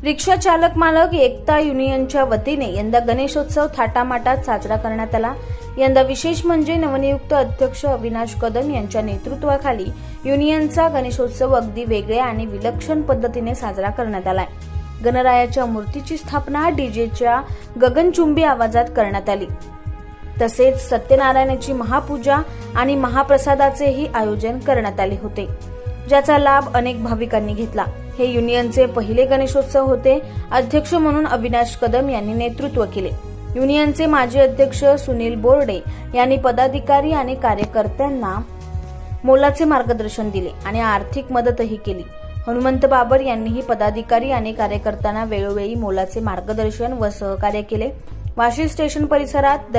रिक्षा चालक मालक एकता युनियनच्या वतीने यंदा गणेशोत्सव थाटामाटात साजरा करण्यात आला। यंदा विशेष म्हणजे नवनियुक्त अध्यक्ष अविनाश कदम यांच्या नेतृत्वाखाली युनियनचा गणेशोत्सव अगदी वेगळ्या आणि विलक्षण पद्धतीने साजरा करण्यात आलाय। गणरायाच्या मूर्तीची स्थापना डीजेच्या गगनचुंबी आवाजात करण्यात आली। तसेच सत्यनारायणाची महापूजा आणि महाप्रसादाचेही आयोजन करण्यात आले होते, ज्याचा लाभ अनेक भाविकांनी घेतला। हे युनियनचे पहिले गणेशोत्सव होते। अध्यक्ष म्हणून अविनाश कदम यांनी नेतृत्व केले। युनियनचे माजी अध्यक्ष सुनील बोर्डे यांनी पदाधिकारी आणि कार्यकर्त्यांना मोलाचे मार्गदर्शन दिले आणि आर्थिक मदतही केली। हनुमंत बाबर यांनीही पदाधिकारी आणि कार्यकर्त्यांना वेळोवेळी मोलाचे मार्गदर्शन व सहकार्य केले। वाशी स्टेशन परिसरात